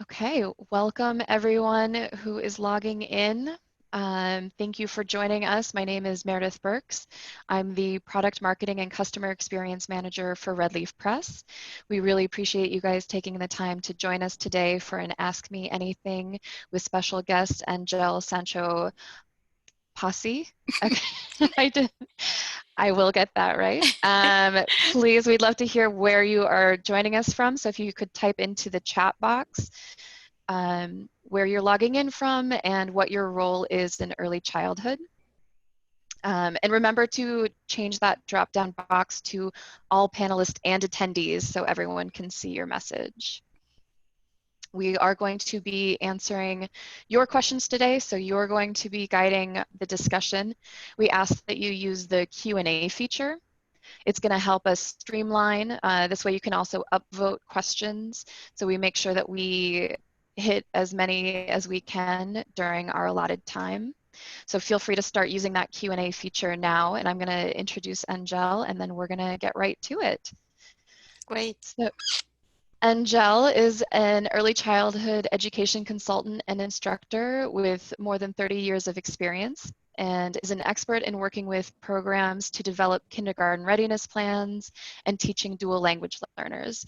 Okay, welcome everyone who is logging in. Thank you for joining us. My name is Meredith Burks. I'm the Product Marketing and Customer Experience Manager for Red Leaf Press. We really appreciate you guys taking the time to join us today for an Ask Me Anything with special guest Angel Sancho Posse. Okay, I will get that right. Please, we'd love to hear where you are joining us from. So if you could type into the chat box where you're logging in from and what your role is in early childhood. And remember to change that drop-down box to all panelists and attendees so everyone can see your message. We are going to be answering your questions today, so you're going to be guiding the discussion. We ask that you use the Q&A feature. It's going to help us streamline. This way you can also upvote questions, so we make sure that we hit as many as we can during our allotted time. So feel free to start using that Q&A feature now, and I'm going to introduce Angel, and then we're going to get right to it. Great. So, Angel is an early childhood education consultant and instructor with more than 30 years of experience and is an expert in working with programs to develop kindergarten readiness plans and teaching dual language learners.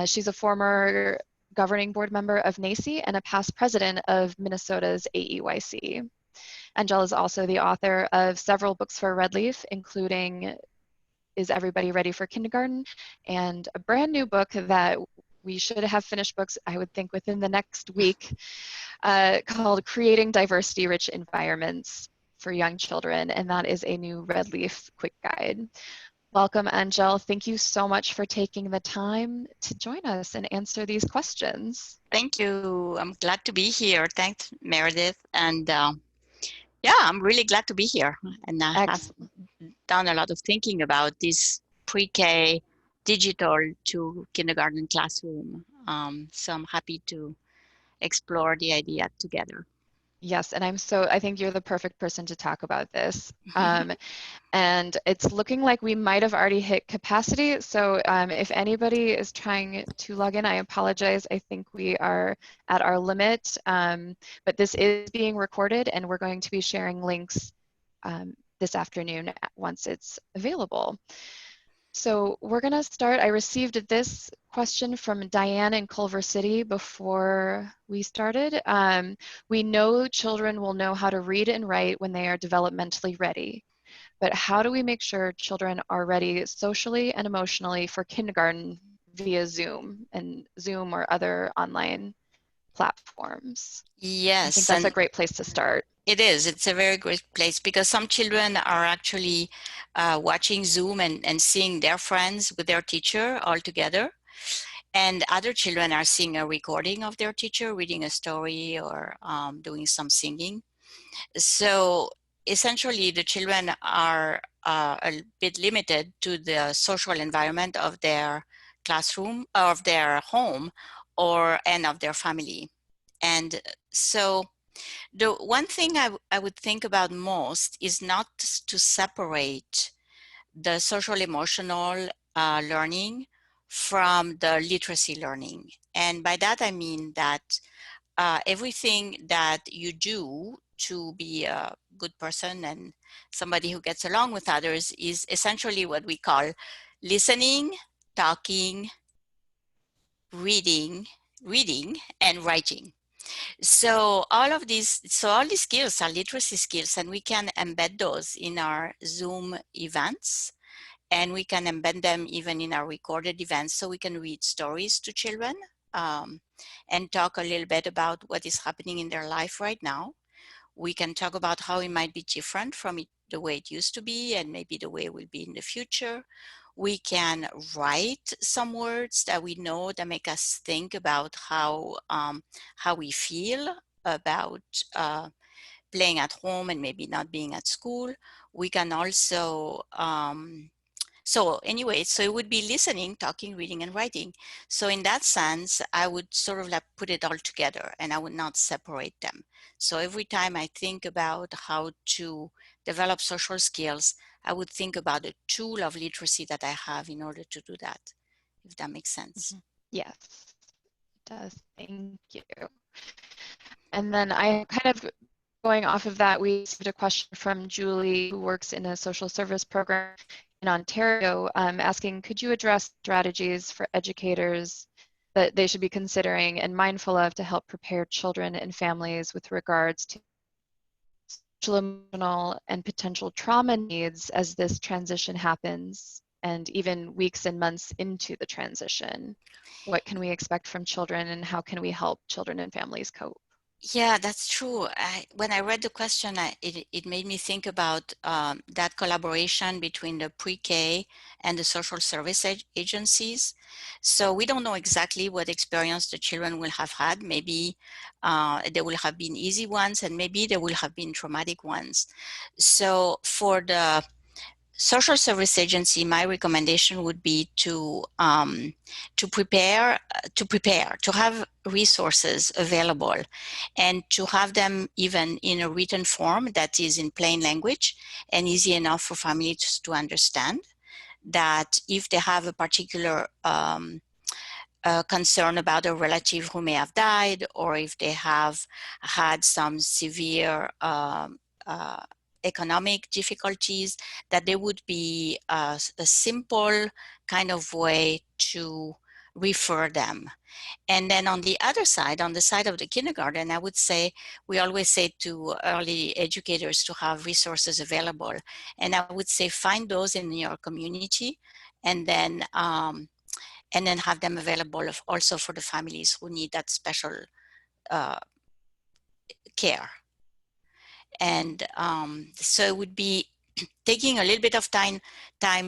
She's a former governing board member of NACCE and a past president of Minnesota's AEYC. Angel is also the author of several books for Red Leaf, including Is Everybody Ready for Kindergarten? And a brand new book that we should have finished books, I would think, within the next week, called Creating Diversity-Rich Environments for Young Children, and that is a new Red Leaf quick guide. Welcome, Angel. Thank you so much for taking the time to join us and answer these questions. Thank you. I'm glad to be here. Thanks, Meredith. And yeah, I'm really glad to be here. And I have done a lot of thinking about this pre-K digital to kindergarten classroom. So I'm happy to explore the idea together. Yes, and I think you're the perfect person to talk about this. And it's looking like we might have already hit capacity. So if anybody is trying to log in, I apologize. I think we are at our limit, but this is being recorded and we're going to be sharing links this afternoon once it's available. So we're going to start. I received this question from Diane in Culver City before we started. We know children will know how to read and write when they are developmentally ready, but how do we make sure children are ready socially and emotionally for kindergarten via Zoom or other online platforms? I think Yes, that's a and great place to start. it is. It's a very great place because some children are actually watching Zoom and seeing their friends with their teacher all together. And other children are seeing a recording of their teacher reading a story or doing some singing. So essentially, the children are a bit limited to the social environment of their classroom, of their home, and of their family. And so the one thing I would think about most is not to separate the social emotional learning from the literacy learning. And by that, I mean that everything that you do to be a good person and somebody who gets along with others is essentially what we call listening, talking, reading, and writing. So all these skills are literacy skills, and we can embed those in our Zoom events, and we can embed them even in our recorded events, so we can read stories to children and talk a little bit about what is happening in their life right now. We can talk about how it might be different from the way it used to be and maybe the way it will be in the future. We can write some words that we know that make us think about how we feel about playing at home and maybe not being at school. We can also so anyway, so it would be listening, talking, reading, and writing. So in that sense, I would sort of like put it all together and I would not separate them. So every time I think about how to develop social skills, I would think about the tool of literacy that I have in order to do that, if that makes sense. Yes, does. Thank you. And then I kind of going off of that, we received a question from Julie, who works in a social service program in Ontario, asking, could you address strategies for educators that they should be considering and mindful of to help prepare children and families with regards to social, emotional, and potential trauma needs as this transition happens, and even weeks and months into the transition? What can we expect from children, and how can we help children and families cope? Yeah, that's true. When I read the question, it made me think about that collaboration between the pre-K and the social service agencies. So we don't know exactly what experience the children will have had. Maybe they will have been easy ones, and maybe they will have been traumatic ones. So for the social service agency, my recommendation would be to prepare, to have resources available, and to have them even in a written form that is in plain language and easy enough for families to understand. That if they have a particular concern about a relative who may have died, or if they have had some severe uh, economic difficulties, that there would be a simple kind of way to refer them. And then on the other side, on the side of the kindergarten, I would say, we always say to early educators to have resources available. And I would say find those in your community, and then have them available also for the families who need that special uh, care. And so it would be taking a little bit of time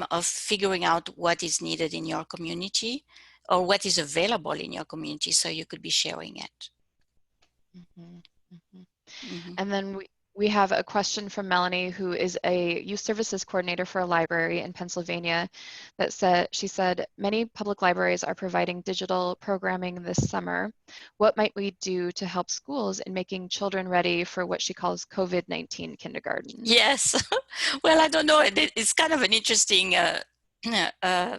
of figuring out what is needed in your community, or what is available in your community, so you could be sharing it. Mhm, mhm. Mm-hmm. And then we have a question from Melanie, who is a youth services coordinator for a library in Pennsylvania, that she said, many public libraries are providing digital programming this summer. What might we do to help schools in making children ready for what she calls COVID-19 kindergarten? Yes. Well, I don't know. It's kind of an interesting uh,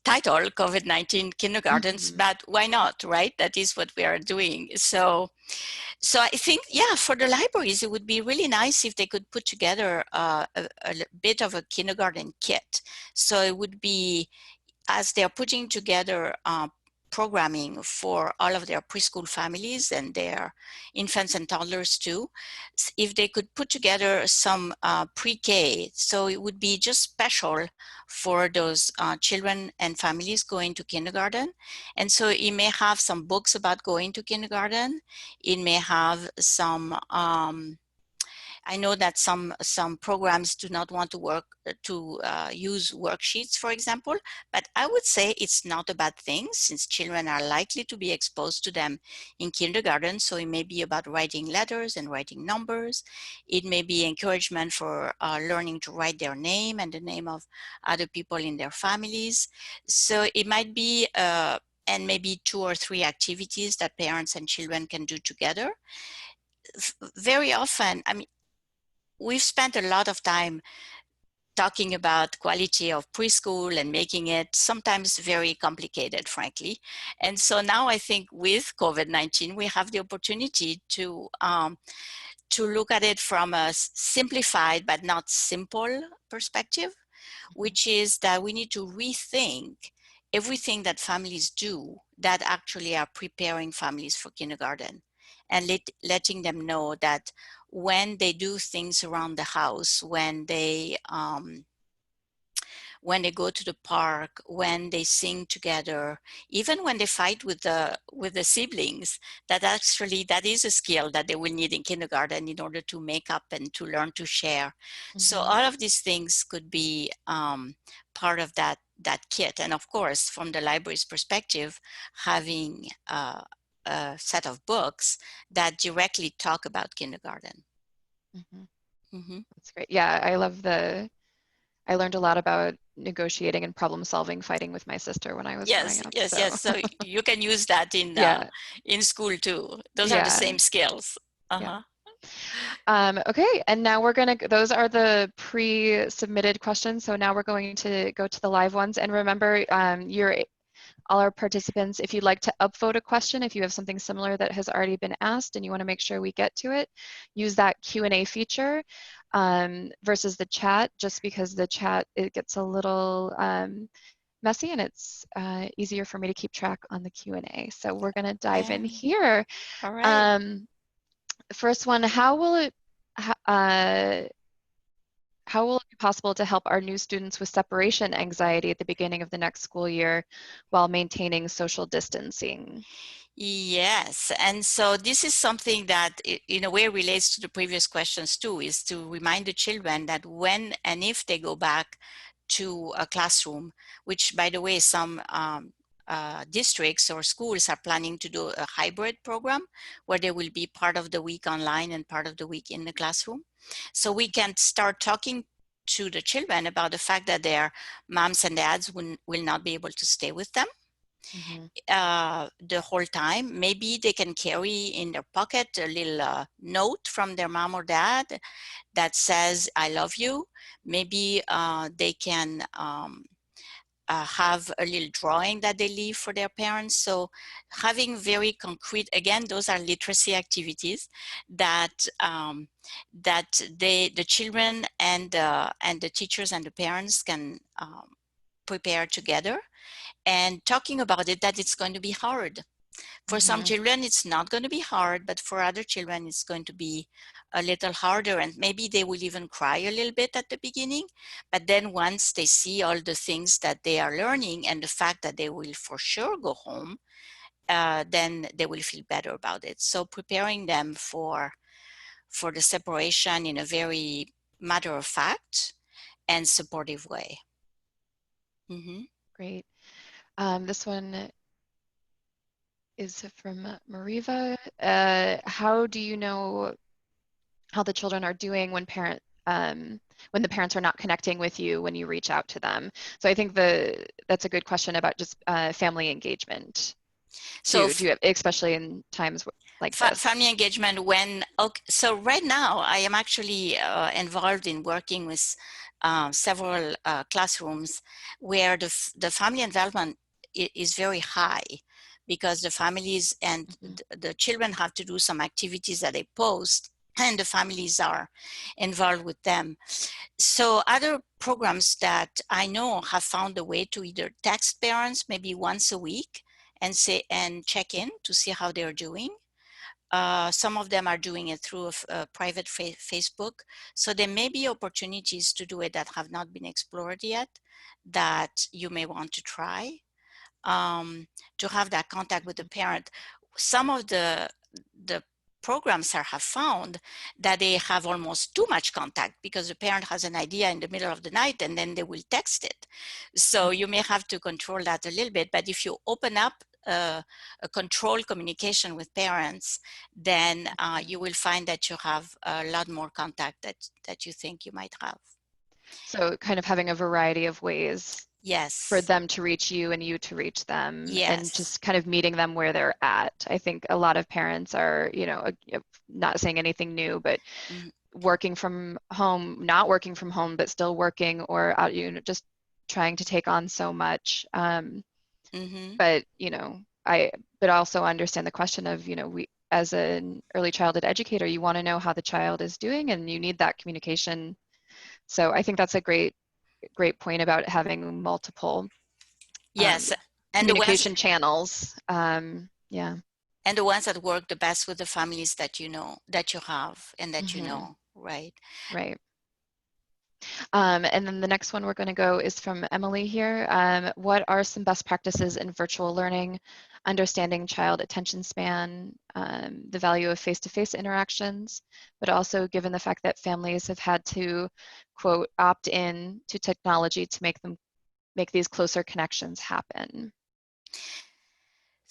title, COVID-19 kindergartens, Mhm, but why not, right? That is what we are doing. So I think, yeah, for the libraries, it would be really nice if they could put together a bit of a kindergarten kit. So it would be, as they're putting together programming for all of their preschool families and their infants and toddlers too, if they could put together some pre-K, so it would be just special for those children and families going to kindergarten. And so it may have some books about going to kindergarten. It may have some I know that some programs do not want to use worksheets, for example, but I would say it's not a bad thing, since children are likely to be exposed to them in kindergarten. So it may be about writing letters and writing numbers. It may be encouragement for learning to write their name and the name of other people in their families. So it might be and maybe 2 or 3 activities that parents and children can do together. Very often, I mean, we've spent a lot of time talking about quality of preschool and making it sometimes very complicated, frankly. And so now I think with COVID-19, we have the opportunity to look at it from a simplified but not simple perspective, mhm, which is that we need to rethink everything that families do that actually are preparing families for kindergarten, and letting them know that when they do things around the house, when they go to the park, when they sing together, even when they fight with the siblings, that is a skill that they will need in kindergarten in order to make up and to learn to share. So mhm, all of these things could be part of that kit. And of course, from the library's perspective, having a set of books that directly talk about kindergarten. mhm. Mm-hmm. That's great. Yeah, I learned a lot about negotiating and problem solving, fighting with my sister when I was growing Yes, up. yes, So yes. So you can use that yeah, in school too. Those are the yeah, same skills. yeah. Uh-huh. Okay, and now those are the pre-submitted questions. So now we're going to go to the live ones. And remember, you're all our participants, if you'd like to upvote a question, if you have something similar that has already been asked and you want to make sure we get to it, use that Q&A feature versus the chat, just because the chat, it gets a little messy and it's easier for me to keep track on the Q&A. So we're going to dive in Yeah. here. All right. First one, how will it be possible to help our new students with separation anxiety at the beginning of the next school year while maintaining social distancing? Yes, and so this is something that in a way relates to the previous questions too, is to remind the children that when and if they go back to a classroom, which by the way, some districts or schools are planning to do a hybrid program where they will be part of the week online and part of the week in the classroom. So we can start talking to the children about the fact that their moms and dads will not be able to stay with them Mm-hmm. the whole time. Maybe they can carry in their pocket a little note from their mom or dad that says, I love you. Maybe they can have a little drawing that they leave for their parents. So having very concrete, again, those are literacy activities that the children and the teachers and the parents can prepare together, and talking about it, that it's going to be hard. For some Mm-hmm. children, it's not going to be hard, but for other children, it's going to be a little harder. And maybe they will even cry a little bit at the beginning. But then once they see all the things that they are learning and the fact that they will for sure go home, then they will feel better about it. So preparing them for the separation in a very matter of fact and supportive way. Mm-hmm. Great. This one is from Mariva. How do you know how the children are doing when the parents are not connecting with you when you reach out to them? So I think that's a good question about just family engagement So too. Do you have, especially in times like this? family engagement when, okay, so right now I am actually involved in working with several classrooms where the family involvement is very high, because the families and Mm-hmm. the children have to do some activities that they post and the families are involved with them. So other programs that I know have found a way to either text parents maybe once a week and say and check in to see how they're doing. Some of them are doing it through a private Facebook. So there may be opportunities to do it that have not been explored yet that you may want to try, to have that contact with the parent. Some of the programs have found that they have almost too much contact because the parent has an idea in the middle of the night and then they will text it. So you may have to control that a little bit. But if you open up a controlled communication with parents, then you will find that you have a lot more contact that you think you might have. So kind of having a variety of ways for Yes. them to reach you and you to reach them and Yes. just kind of meeting them where they're at. I think a lot of parents are, not saying anything new, but Mm-hmm. working from home, not working from home, but still working or out, just trying to take on so much. Mm-hmm. But, but also understand the question of, we, as an early childhood educator, you want to know how the child is doing and you need that communication. So I think that's a great point about having multiple um, Yes. And the ones communication channels. Yeah. and the ones that work the best with the families that you know, that you have and that you Hmm. know, right? Right. And then the next one we're going to go is from Emily here. What are some best practices in virtual learning, understanding child attention span, the value of face-to-face interactions, but also given the fact that families have had to, quote, opt in to technology to make these closer connections happen?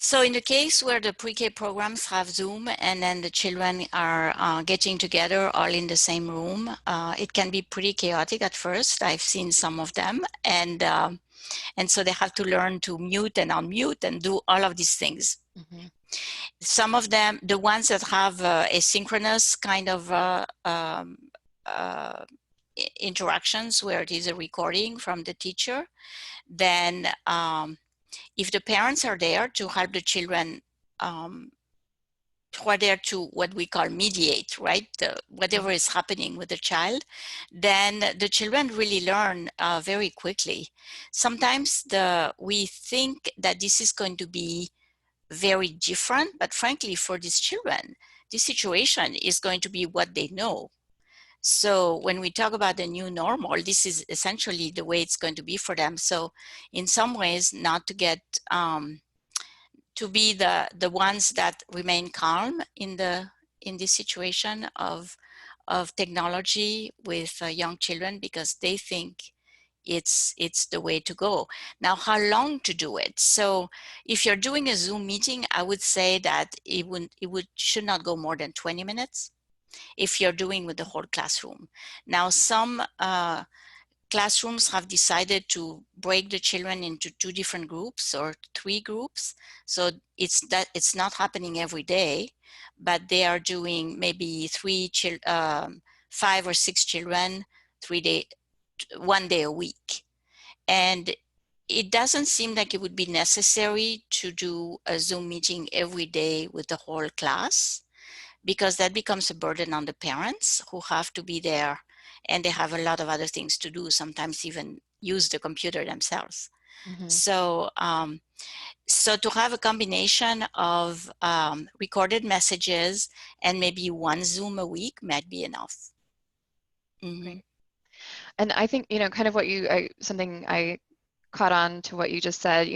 So in the case where the pre-K programs have Zoom and then the children are getting together all in the same room, it can be pretty chaotic at first. I've seen some of them, and so they have to learn to mute and unmute and do all of these things. Hmm. Some of them, the ones that have asynchronous kind of uh, interactions where it is a recording from the teacher, then if the parents are there to help the children, who are there to what we call mediate, right? Whatever is happening with the child, then the children really learn very quickly. Sometimes we think that this is going to be very different, but frankly, for these children, this situation is going to be what they know. So when we talk about the new normal, this is essentially the way it's going to be for them. So in some ways, not to get to be the ones that remain calm in this situation of technology with young children, because they think it's the way to go. Now, how long to do it? So if you're doing a Zoom meeting, I would say that it should not go more than 20 minutes if you're doing with the whole classroom. Now, some classrooms have decided to break the children into 2 different groups or 3 groups. So it's not happening every day, but they are doing maybe 5 or 6 children, 1 day a week. And it doesn't seem like it would be necessary to do a Zoom meeting every day with the whole class, because that becomes a burden on the parents who have to be there, and they have a lot of other things to do, sometimes even use the computer themselves. Mm-hmm. So, so to have a combination of recorded messages and maybe 1 Zoom a week might be enough. Mm-hmm. Great. And I think, kind of something I caught on to what you just said,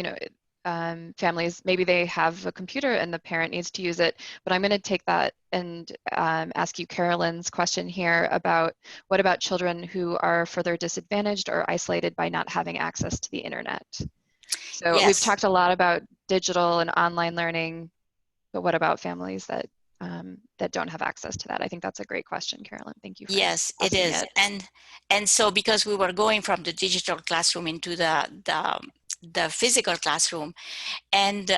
families, maybe they have a computer and the parent needs to use it, but I'm going to take that and ask you Carolyn's question here about what about children who are further disadvantaged or isolated by not having access to the internet? So we've Yes, talked a lot about digital and online learning, but what about families that don't have access to that? I think that's a great question, Carolyn. Thank you for yes, it asking is. it. And so because we were going from the digital classroom into the physical classroom, and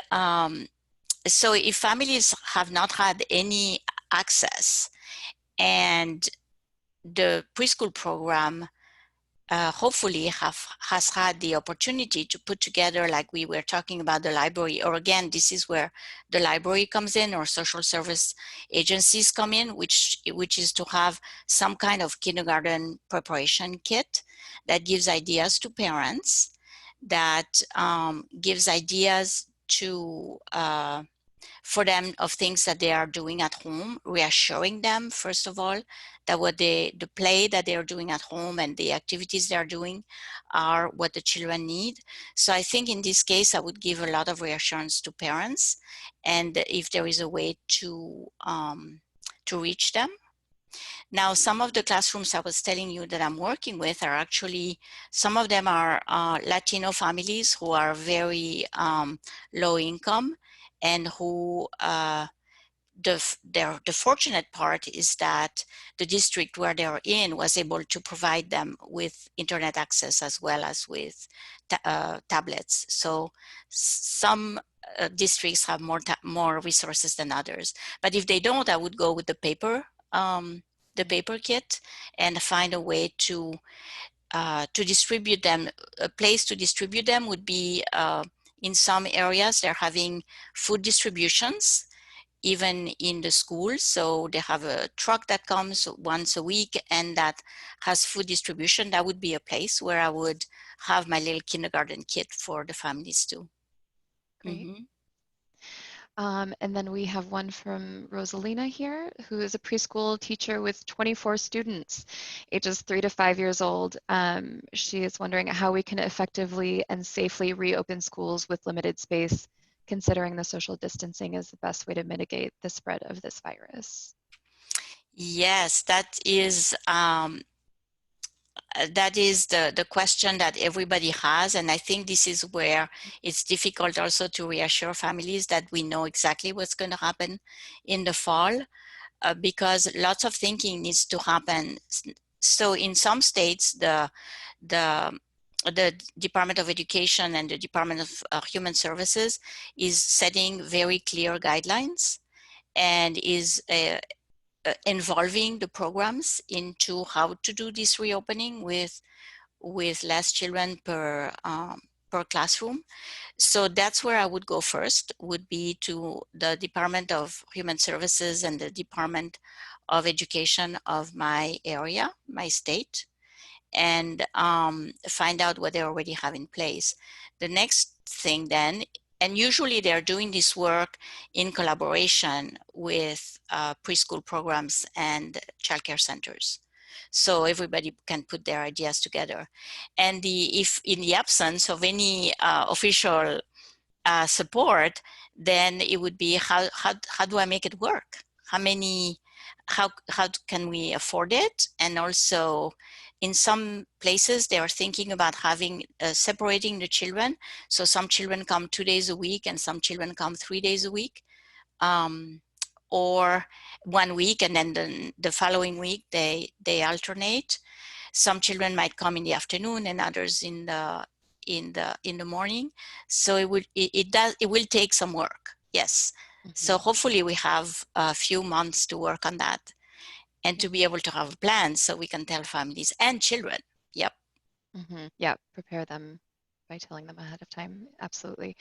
so if families have not had any access, and the preschool program hopefully has had the opportunity to put together, like we were talking about the library, or again, this is where the library comes in, or social service agencies come in, which is to have some kind of kindergarten preparation kit that gives ideas to parents, that gives ideas to for them of things that they are doing at home, reassuring them, first of all, that the play that they are doing at home and the activities they are doing are what the children need. So I think in this case, I would give a lot of reassurance to parents, and if there is a way to reach them. Now, some of the classrooms I was telling you that I'm working with are actually, some of them are Latino families who are very low income, and who the fortunate part is that the district where they are in was able to provide them with internet access as well as with tablets. So some districts have more resources than others. But if they don't, I would go with the paper kit, and find a way to distribute them. A place to distribute them would be in some areas they're having food distributions even in the schools. So they have a truck that comes once a week and that has food distribution. That would be a place where I would have my little kindergarten kit for the families too. Great. Mm-hmm. And then we have one from Rosalina here, who is a preschool teacher with 24 students, ages 3 to 5 years old. She is wondering how we can effectively and safely reopen schools with limited space, considering the social distancing is the best way to mitigate the spread of this virus. Yes, that is the question that everybody has. And I think this is where it's difficult also to reassure families that we know exactly what's going to happen in the fall, because lots of thinking needs to happen. So in some states, the the Department of Education and the Department of Human Services is setting very clear guidelines, and is involving the programs into how to do this reopening with less children per classroom. So that's where I would go first, would be to the Department of Human Services and the Department of Education of my area, my state, and find out what they already have in place. The next thing then, and usually they're doing this work in collaboration with preschool programs and childcare centers. So everybody can put their ideas together. And if in the absence of any official support, then it would be how do I make it work? How can we afford it? And also in some places they are thinking about having separating the children. So some children come 2 days a week and some children come 3 days a week. Or 1 week and then the following week they alternate. Some children might come in the afternoon and others in the morning. So it will take some work. Yes. So Mm-hmm. hopefully we have a few months to work on that and to be able to have a plan so we can tell families and children. Yep. Mm-hmm. Yeah, prepare them by telling them ahead of time. Absolutely.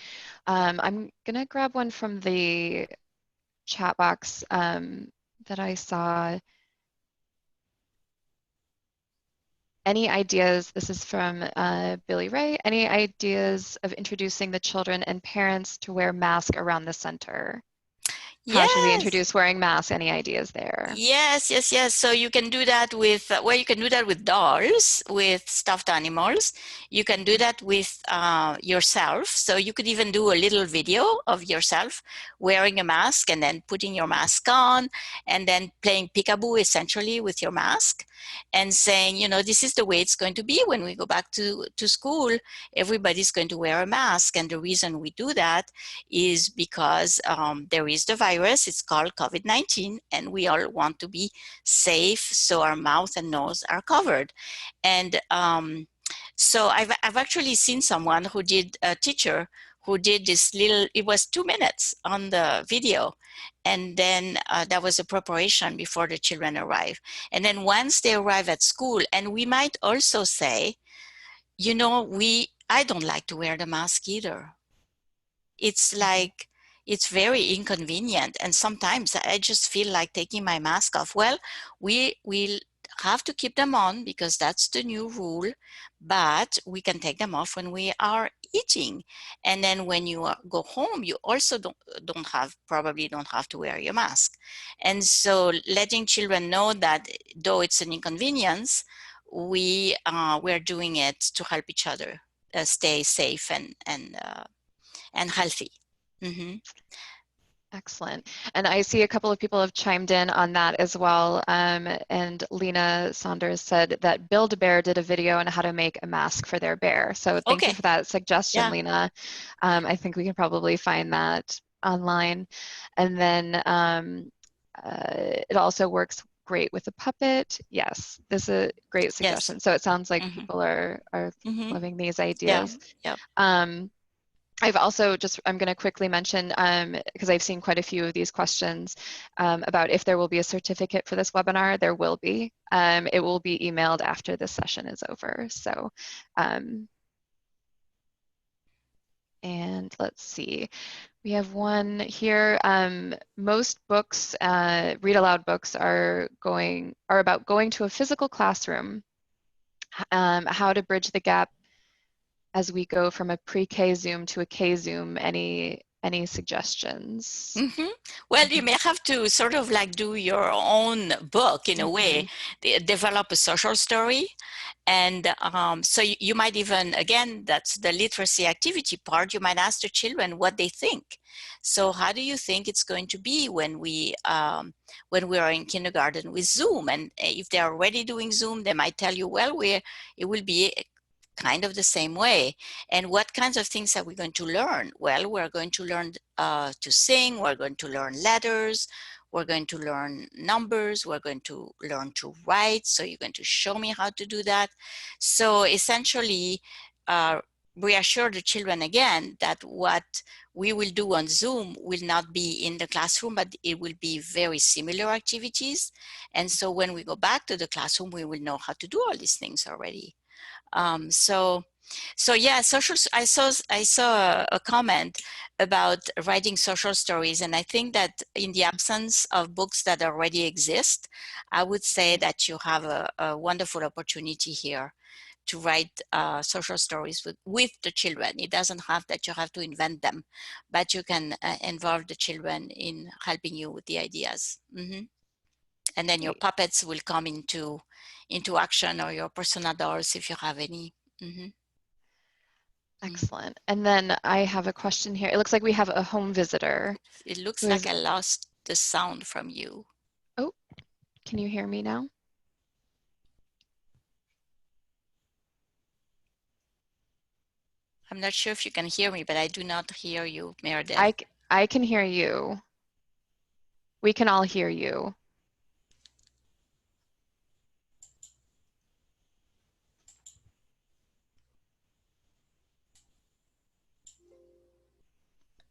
I'm gonna grab one from the chat box that I saw. Any ideas? This is from Billy Ray. Any ideas of introducing the children and parents to wear masks around the center? How should we Yes. introduce wearing masks? Any ideas there? Yes, yes, yes. So you can do that with, well, you can do that with dolls, with stuffed animals. You can do that with yourself. So you could even do a little video of yourself wearing a mask and then putting your mask on and then playing peekaboo essentially with your mask and saying, you know, this is the way it's going to be when we go back to school. Everybody's going to wear a mask. And the reason we do that is because there is the virus. It's called COVID-19, and we all want to be safe, so our mouth and nose are covered. And so I've actually seen someone who did, a teacher who did this little, it was 2 minutes on the video. And then that was a preparation before the children arrive. And then once they arrive at school, and we might also say, you know, I don't like to wear the mask either. It's Mhm. like, it's very inconvenient. And sometimes I just feel like taking my mask off. Well, we will have to keep them on because that's the new rule, but we can take them off when we are eating. And then when you go home, you also probably don't have to wear your mask. And so letting children know that though it's an inconvenience, we're doing it to help each other stay safe and healthy. Mm-hmm. Excellent. And I see a couple of people have chimed in on that as well. And Lena Saunders said that Build-A-Bear did a video on how to make a mask for their bear. So thank you Okay. for that suggestion, Yeah. Lena. I think we can probably find that online. And then it also works great with a puppet. Yes, this is a great Yes. suggestion. So it sounds like Mm-hmm. people are Mm-hmm. loving these Yeah. ideas. Yep. I've also I'm going to quickly mention, because I've seen quite a few of these questions about if there will be a certificate for this webinar. There will be. It will be emailed after this session is over. So, and let's see. We have one here. Most books, read aloud books, are about going to a physical classroom. How to bridge the gap as we go from a pre-K Zoom to a K Zoom. Any suggestions? Mm-hmm. Well, you Mhm, may have to sort of like do your own book in a way, mhm, develop a social story. And so you might even, again, that's the literacy activity part, you might ask the children what they think. So how do you think it's going to be when we are in kindergarten with Zoom? And if they're already doing Zoom, they might tell you, well, it will be kind of the same way. And what kinds of things are we going to learn? Well, we're going to learn to sing, we're going to learn letters, we're going to learn numbers, we're going to learn to write. So you're going to show me how to do that. So essentially, reassure the children again that what we will do on Zoom will not be in the classroom, but it will be very similar activities. And so when we go back to the classroom, we will know how to do all these things already. So yeah, I saw a comment about writing social stories, and I think that in the absence of books that already exist, I would say that you have a wonderful opportunity here to write social stories with the children. It doesn't have that you have to invent them, but you can involve the children in helping you with the ideas. And then your Great. puppets will come into action, or your personal dolls if you have any. Mm-hmm. Excellent. And then I have a question here. It looks like we have a home visitor It who looks like is, I lost the sound from you. oh, can you hear me now? I'm not sure if you can hear me, but I do not hear you, Meredith. I, I can hear you. We can all hear you.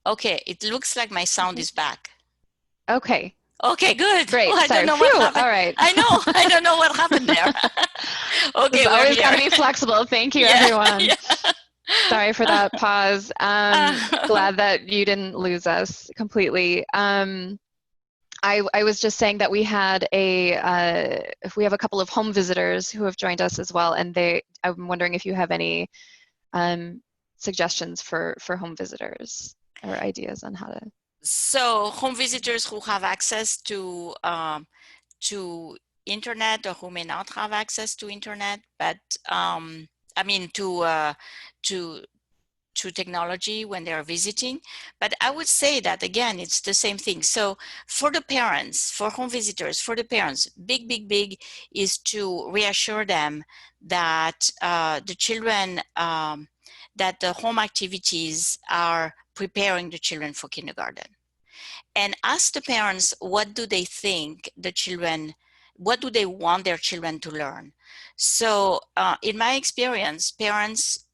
Okay, it looks like my sound Okay. is back. Okay. Okay, good. Oh, Great. I don't Sorry. know what Phew. happened. All right. I don't know what happened there. It's Okay, we're always got here. to be flexible. Thank you, Yeah, everyone. yeah. Sorry for that pause. Uh, Glad that you didn't lose us completely. I was just saying that we had we have a couple of home visitors who have joined us as well, and I'm wondering if you have any um, suggestions for home visitors or ideas on how to. so home visitors who have access to internet, or who may not have access to internet, but I mean to to technology when they are visiting. But I would say that again, it's the same thing. So for the parents, for home visitors, for the parents, big is to reassure them that the children, that the home activities are preparing the children for kindergarten. And ask the parents, what do they think the children, what do they want their children to learn? So in my experience, parents,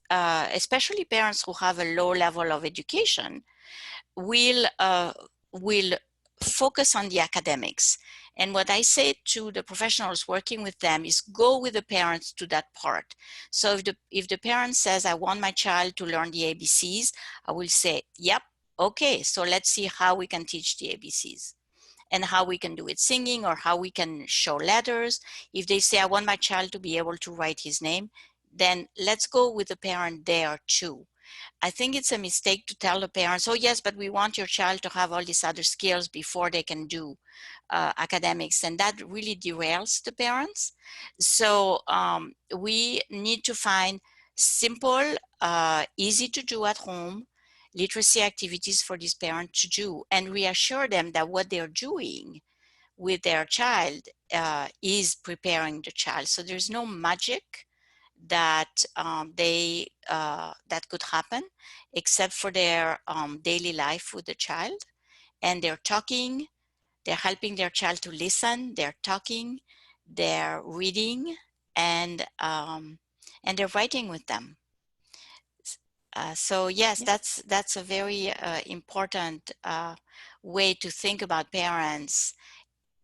especially parents who have a low level of education, will focus on the academics. And what I say to the professionals working with them is, go with the parents to that part. So if the parent says, I want my child to learn the ABCs, I will say, yep, okay, so let's see how we can teach the ABCs and how we can do it singing, or how we can show letters. If they say, I want my child to be able to write his name, then let's go with the parent there too. I think it's a mistake to tell the parents, oh yes, but we want your child to have all these other skills before they can do academics, and that really derails the parents. So we need to find simple, easy to do at home literacy activities for these parents to do, and reassure them that what they're doing with their child is preparing the child. So there's no magic that that could happen, except for their daily life with the child, and they're talking, they're helping their child to listen, they're talking, they're reading, and they're writing with them. So yes, Yeah. that's a very important way to think about parents,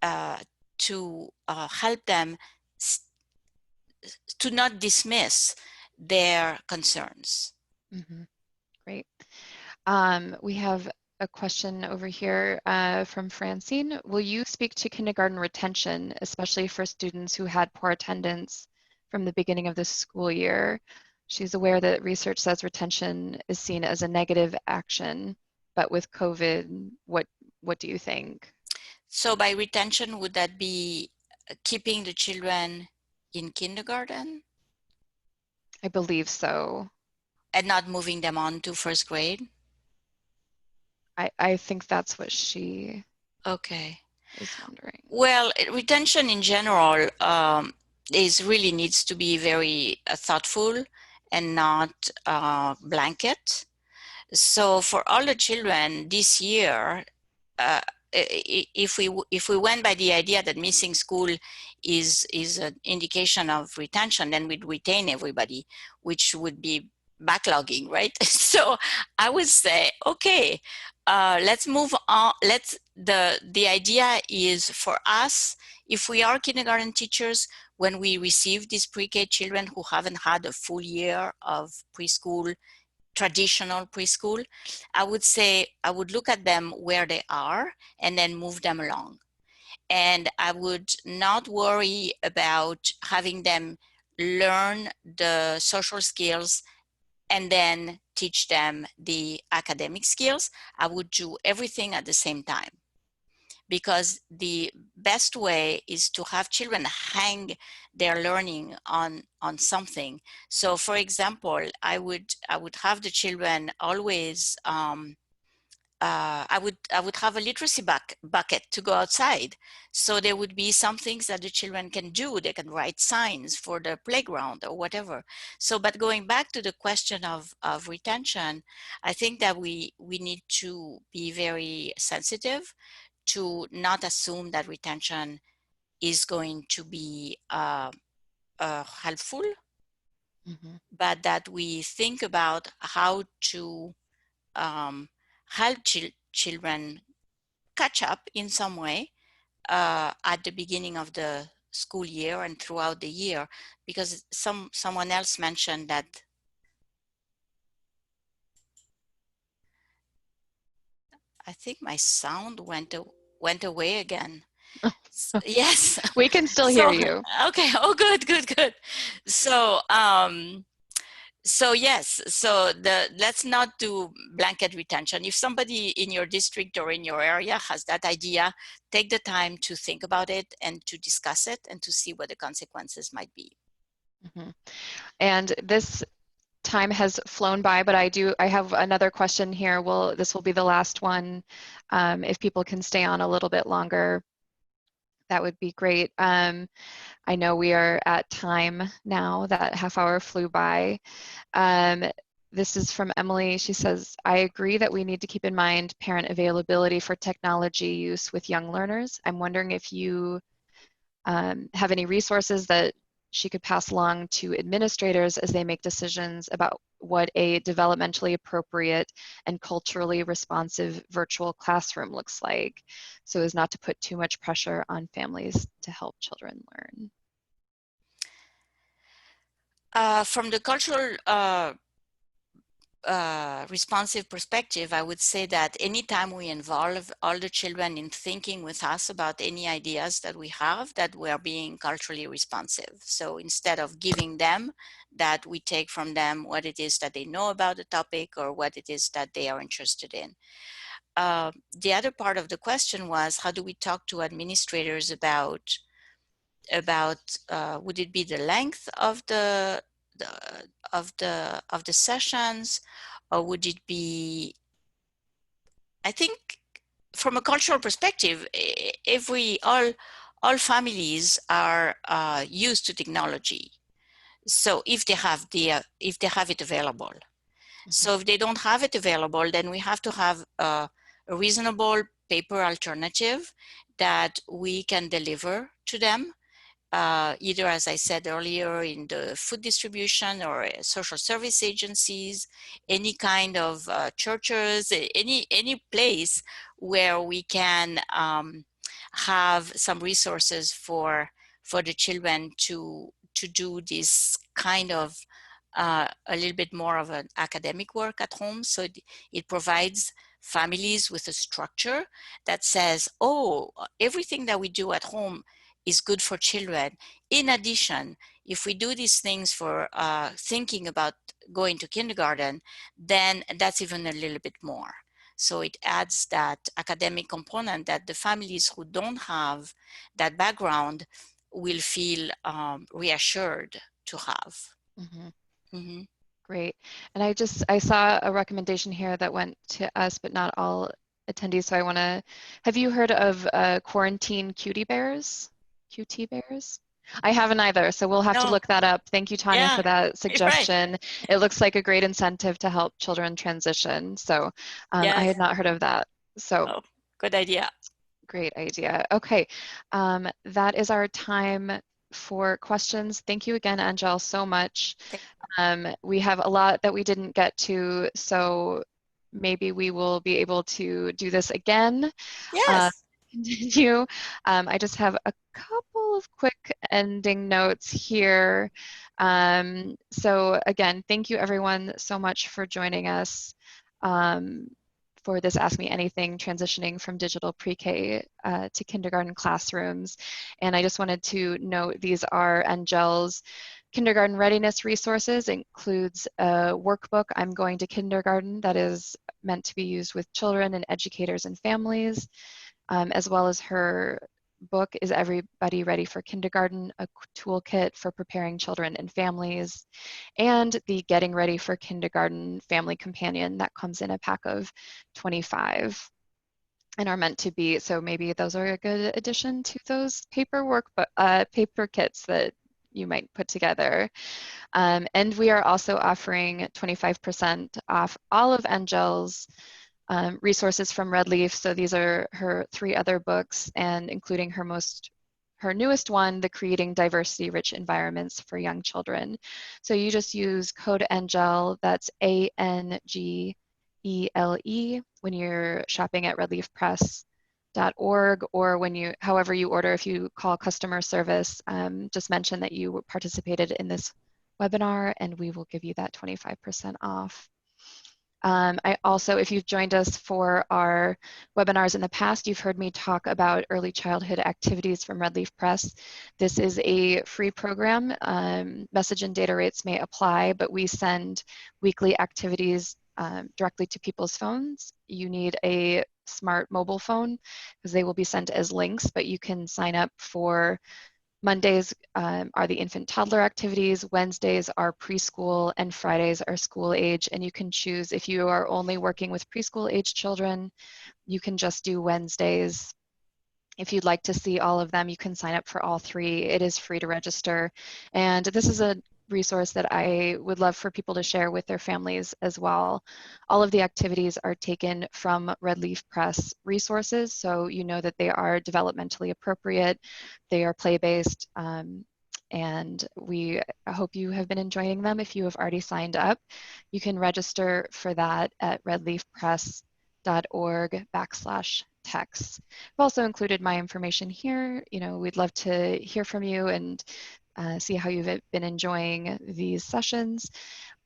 uh, to help them to not dismiss their concerns. Mm-hmm. Great. We have a question over here from Francine. Will you speak to kindergarten retention, especially for students who had poor attendance from the beginning of the school year? She's aware that research says retention is seen as a negative action, but with COVID, what do you think? So by retention, would that be keeping the children in kindergarten I believe so. and not moving them on to first grade? I think that's what she Okay. is wondering. Well, retention in general is really needs to be very thoughtful and not blanket. So for all the children this year, uh, if we went by the idea that missing school is an indication of retention, then we'd retain everybody, which would be backlogging, right? So I would say, okay, let's move on. The idea is for us, if we are kindergarten teachers, when we receive these pre-K children who haven't had a full year of preschool, traditional preschool, I would say I would look at them where they are and then move them along. And I would not worry about having them learn the social skills and then teach them the academic skills. I would do everything at the same time, because the best way is to have children hang their learning on something. So for example, I would have the children always I would have a literacy bucket to go outside. So there would be some things that the children can do. They can write signs for the playground or whatever. So, but going back to the question of retention, I think that we need to be very sensitive to not assume that retention is going to be helpful, Mm-hmm. but that we think about how to um, help children catch up in some way at the beginning of the school year and throughout the year, because someone else mentioned that. I think my sound went away again. Yes. We can still hear So you. okay. Oh, good. So so yes, so let's not do blanket retention. If somebody in your district or in your area has that idea, take the time to think about it and to discuss it and to see what the consequences might be. Mm-hmm. And this time has flown by, but I have another question here. This will be the last one. If people can stay on a little bit longer, that would be great. I know we are at time now. That half hour flew by. Um, this is from Emily. She says, I agree that we need to keep in mind parent availability for technology use with young learners. I'm wondering if you have any resources that she could pass along to administrators as they make decisions about what a developmentally appropriate and culturally responsive virtual classroom looks like, so as not to put too much pressure on families to help children learn. From the cultural responsive perspective, I would say that anytime we involve all the children in thinking with us about any ideas that we have, that we are being culturally responsive. So instead of giving them, that we take from them what it is that they know about the topic or what it is that they are interested in. The other part of the question was, how do we talk to administrators about would it be the length of the of the sessions, or would it be, I think from a cultural perspective, if we all families are used to technology, so if they have it available. Mhm, So if they don't have it available, then we have to have a reasonable paper alternative that we can deliver to them, either, as I said earlier, in the food distribution or social service agencies, any kind of churches, any place where we can have some resources for the children to do this kind of a little bit more of an academic work at home. So it provides families with a structure that says, oh, everything that we do at home is good for children. In addition, if we do these things for thinking about going to kindergarten, then that's even a little bit more. So it adds that academic component that the families who don't have that background will feel reassured to have. mhm. Mm-hmm. Great. And I saw a recommendation here that went to us, but not all attendees. So have you heard of quarantine cutie bears? QT bears? I haven't either, so we'll have to No, look that up. Thank you, Tanya, yeah, for that right. suggestion. It looks like a great incentive to help children transition. So I Yes. had not heard of that. So Oh, good idea. great idea. Okay, that is our time for questions. Thank you again, Angel, so much. We have a lot that we didn't get to, so maybe we will be able to do this again. Uh, Yes. continue. I just have a couple of quick ending notes here. So again, thank you everyone so much for joining us for this Ask Me Anything, transitioning from digital pre-K to kindergarten classrooms. And I just wanted to note these are Angel's kindergarten readiness resources. It includes a workbook, I'm Going to Kindergarten, that is meant to be used with children and educators and families, as well as her book, Is Everybody Ready for Kindergarten? A toolkit for preparing children and families, and the Getting Ready for Kindergarten Family Companion that comes in a pack of 25 and are meant to be, so maybe those are a good addition to those paper kits that you might put together. And we are also offering 25% off all of Angel's resources from Red Leaf. So these are her 3 other books, and including her newest one, the Creating Diversity Rich Environments for Young Children. So you just use code ANGEL, that's ANGELE, when you're shopping at redleafpress.org, or however you order, if you call customer service, just mention that you participated in this webinar and we will give you that 25% off. I also, if you've joined us for our webinars in the past, you've heard me talk about early childhood activities from Red Leaf Press. This is a free program. Message and data rates may apply, but we send weekly activities directly to people's phones. You need a smart mobile phone because they will be sent as links, but you can sign up for Mondays are the infant toddler activities, Wednesdays are preschool, and Fridays are school age. And you can choose, if you are only working with preschool age children, you can just do Wednesdays. If you'd like to see all of them, you can sign up for all 3. It is free to register. And this is a resource that I would love for people to share with their families as well. All of the activities are taken from Red Leaf Press resources, so you know that they are developmentally appropriate, they are play-based, and we hope you have been enjoying them. If you have already signed up, you can register for that at redleafpress.org/text. I've also included my information here. We'd love to hear from you and see how you've been enjoying these sessions.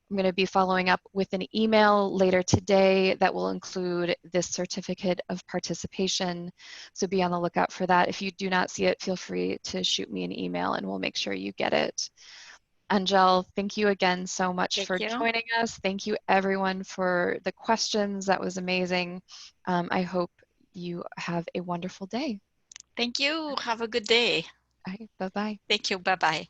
I'm going to be following up with an email later today that will include this certificate of participation. So be on the lookout for that. If you do not see it, feel free to shoot me an email and we'll make sure you get it. Angel, thank you again so much Thank for you. joining us. Thank you everyone for the questions. That was amazing. I hope you have a wonderful day. Thank you. Have a good day. All right, bye-bye. Thank you. Bye-bye.